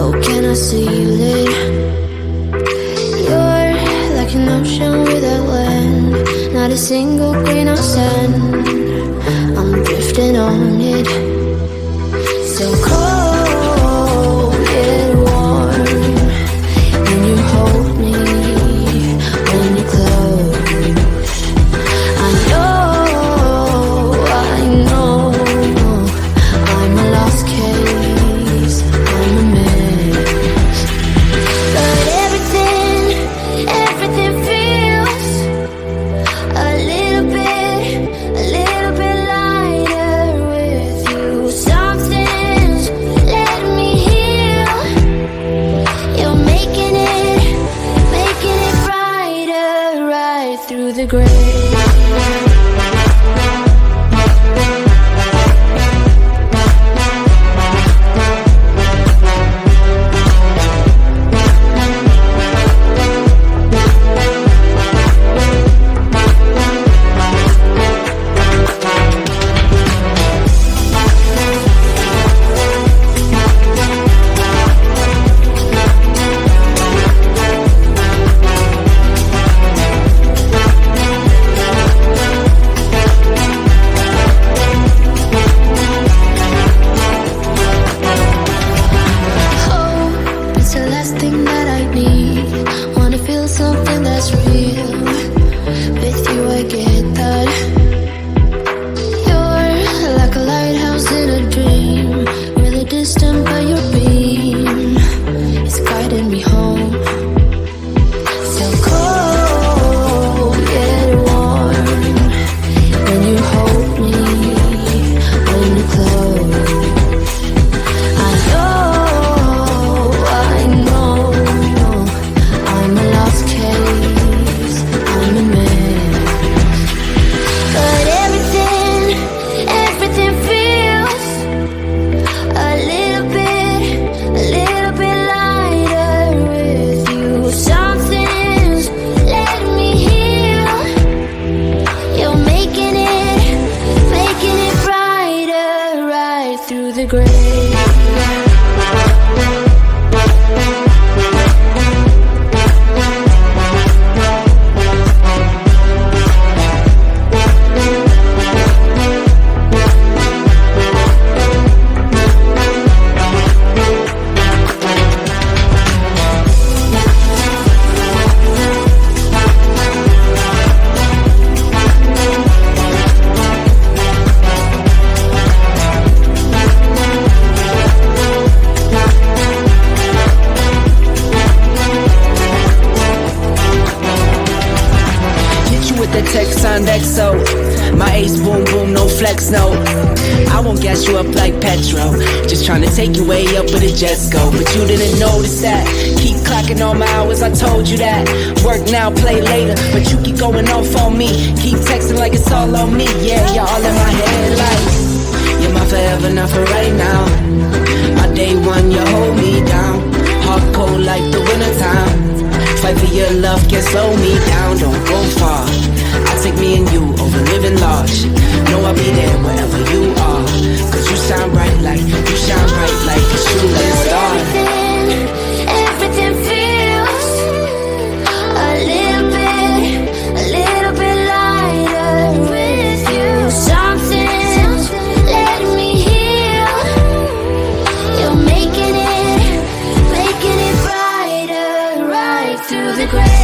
Oh, can I seal it? You're like an ocean without land, not a single grain of sand. I'm drifting on it. So cold, yet warm. When you hold me, when you close, I know I'm a lost case, I'm a mess. But everything feels a little bit lighter with you. Something's letting me heal. You're making it brighter right through the gray. My ace boom boom, no flex, no. I won't gas you up like petrol. Just trying to take you way up, but it just go. But you didn't notice that. Keep clocking all my hours, I told you that. Work now, play later, but you keep going off on me. Keep texting like it's all on me. Yeah, you're all in my head like you're my forever, not for right now. My day one, you hold me down. Hard cold like the wintertime. Fight for your love, can't slow me down. Don't go far. I'll take me and you over living large. Know I'll be there wherever you are. Cause you shine bright like a shooting star. Everything feels a little bit lighter with you. Something's letting me heal. You're making it brighter right through the gray.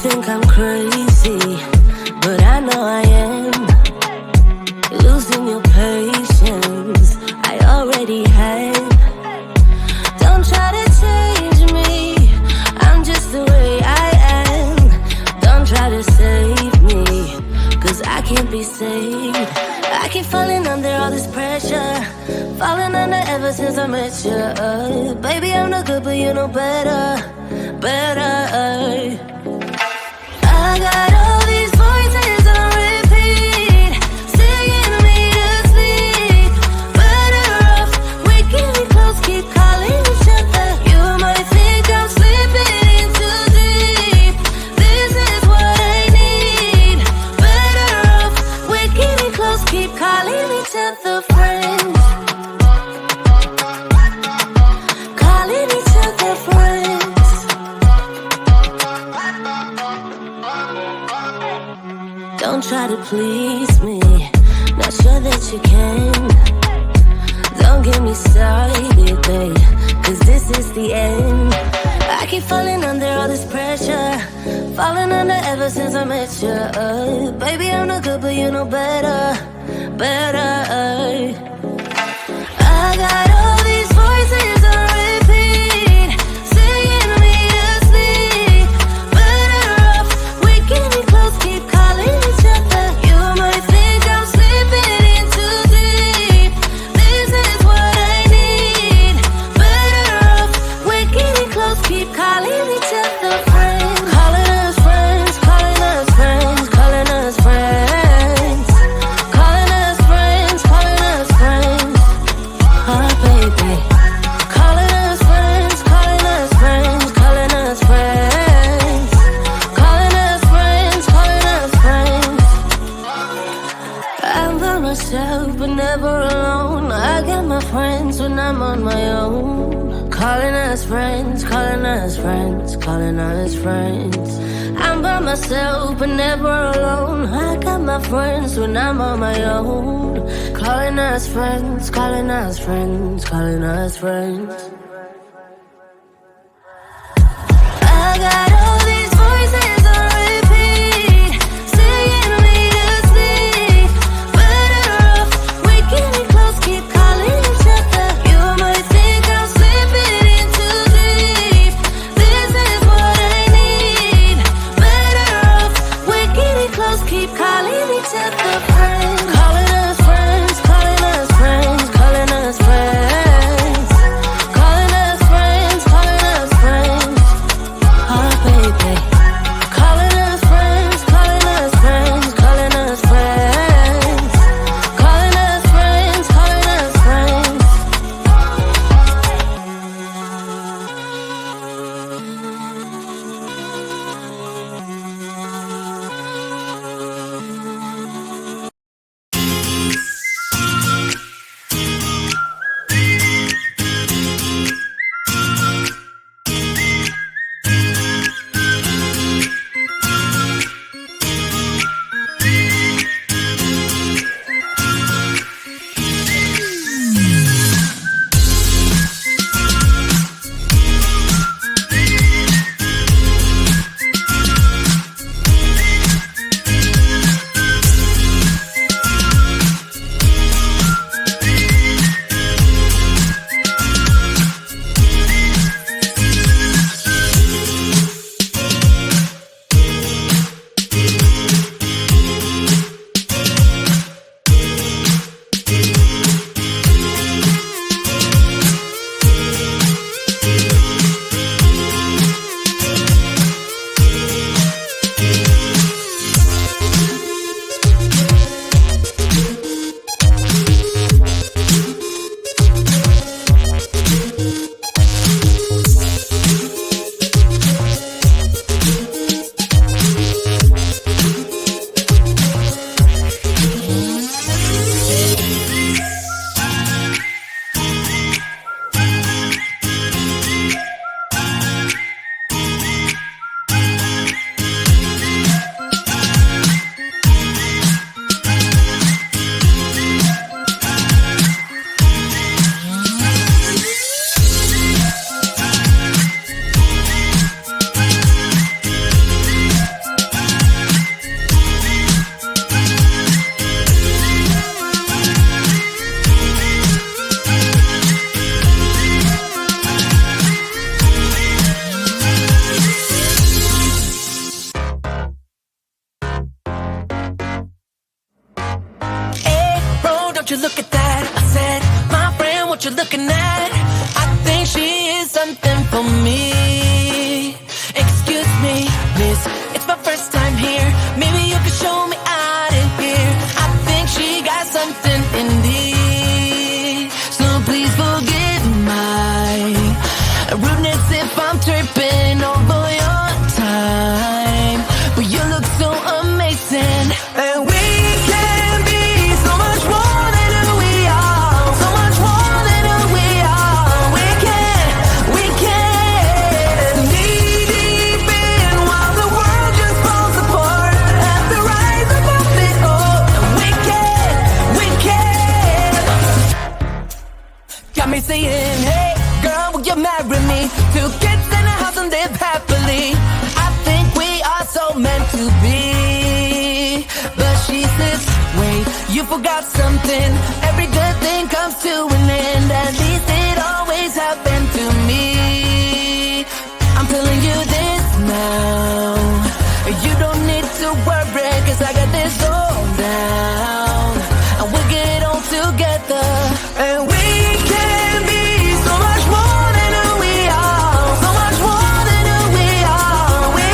think I'm crazy, but I know I am. losing your patience. I already had. Don't try to change me, I'm just the way I am. Don't try to save me, cause I can't be saved. I keep falling under all this pressure, falling under ever since I met you. Baby, I'm no good, but you know better, better. I got all these voices on repeat, singing me to sleep. Better off waking me close, keep calling each other. You might think I'm slipping in too deep. This is what I need. Better off waking me close, keep calling each other friends. Calling each other friends. Don't try to please me, not sure that you can. Don't get me started, babe, cause this is the end. I keep falling under all this pressure, falling under ever since I met you. Baby, I'm no good, but you know better, better. I got all these voices on repeat, singing me to sleep. Better off waking me close, keep calling each other. You might think I'm slipping in too deep. This is what I need. Better off waking me close, keep calling each other friends. Calling us friends, calling us friends, calling us friends. Calling us friends, calling us friends. Oh baby. Calling us friends, calling us friends, calling us friends. Calling us friends, calling us friends. I'm by myself but never alone. I got my friends when I'm on my own. Calling us friends, calling us friends, calling us friends. I'm by myself but never alone. I got my friends when I'm on my own. Calling us friends, calling us friends, calling us friends. I got all these voices on repeat, singing me to sleep. Better off waking me close, keep calling each other. You might think I'm slipping in too deep. This is what I need. Better off waking me close, keep calling each other friends. Calling us friends, calling us friends, calling us friends. won't you look at that? I said, my friend, what you looking at? I think she is something for me. Excuse me, miss, it's my first time here. Maybe you could show me out of here. I think she got something in me. So please forgive my rudeness if I'm tripping over your time. But you look so amazing, and we can be so much more than who we are. So much more than who we are. We can knee deep in while the world just falls apart. At the rise above it all, and we can. Got me saying, hey, girl, will you marry me? 2 kids in a house and live happily. I think we are so meant to be. But she says, wait, you forgot something. Every good thing comes to an end. At least it always happened to me. I'm telling you this now. You don't need to worry, 'cause I got this all down. And we'll get on together. And we can be so much more than who we are. So much more than who we are. We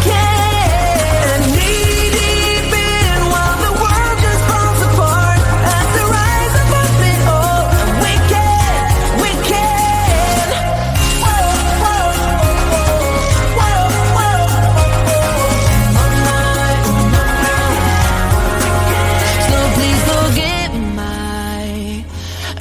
can knee deep in while the world just falls apart. At the rise above it all, we can. Whoa, whoa, whoa, whoa, So please forgive my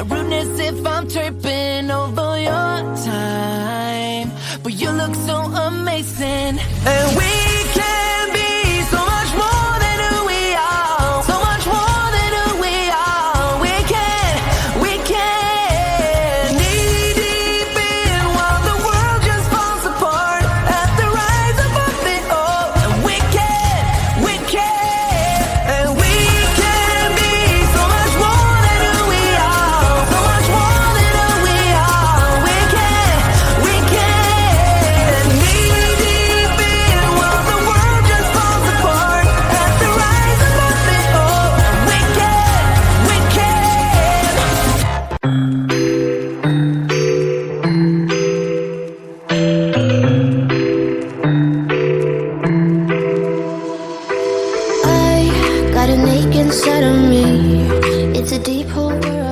rudeness if I'm tripping over your time. But you look so amazing, and we can be so much more than who we are. So much more than who we are. We can knee deep in while the world just falls apart. At the rise above it all, and we can, and we can be so much more than who we are. So much more than who we are. We can knee deep in while the world just falls apart. At the rise above it all, and we can. I got an ache inside of me. It's a deep hole where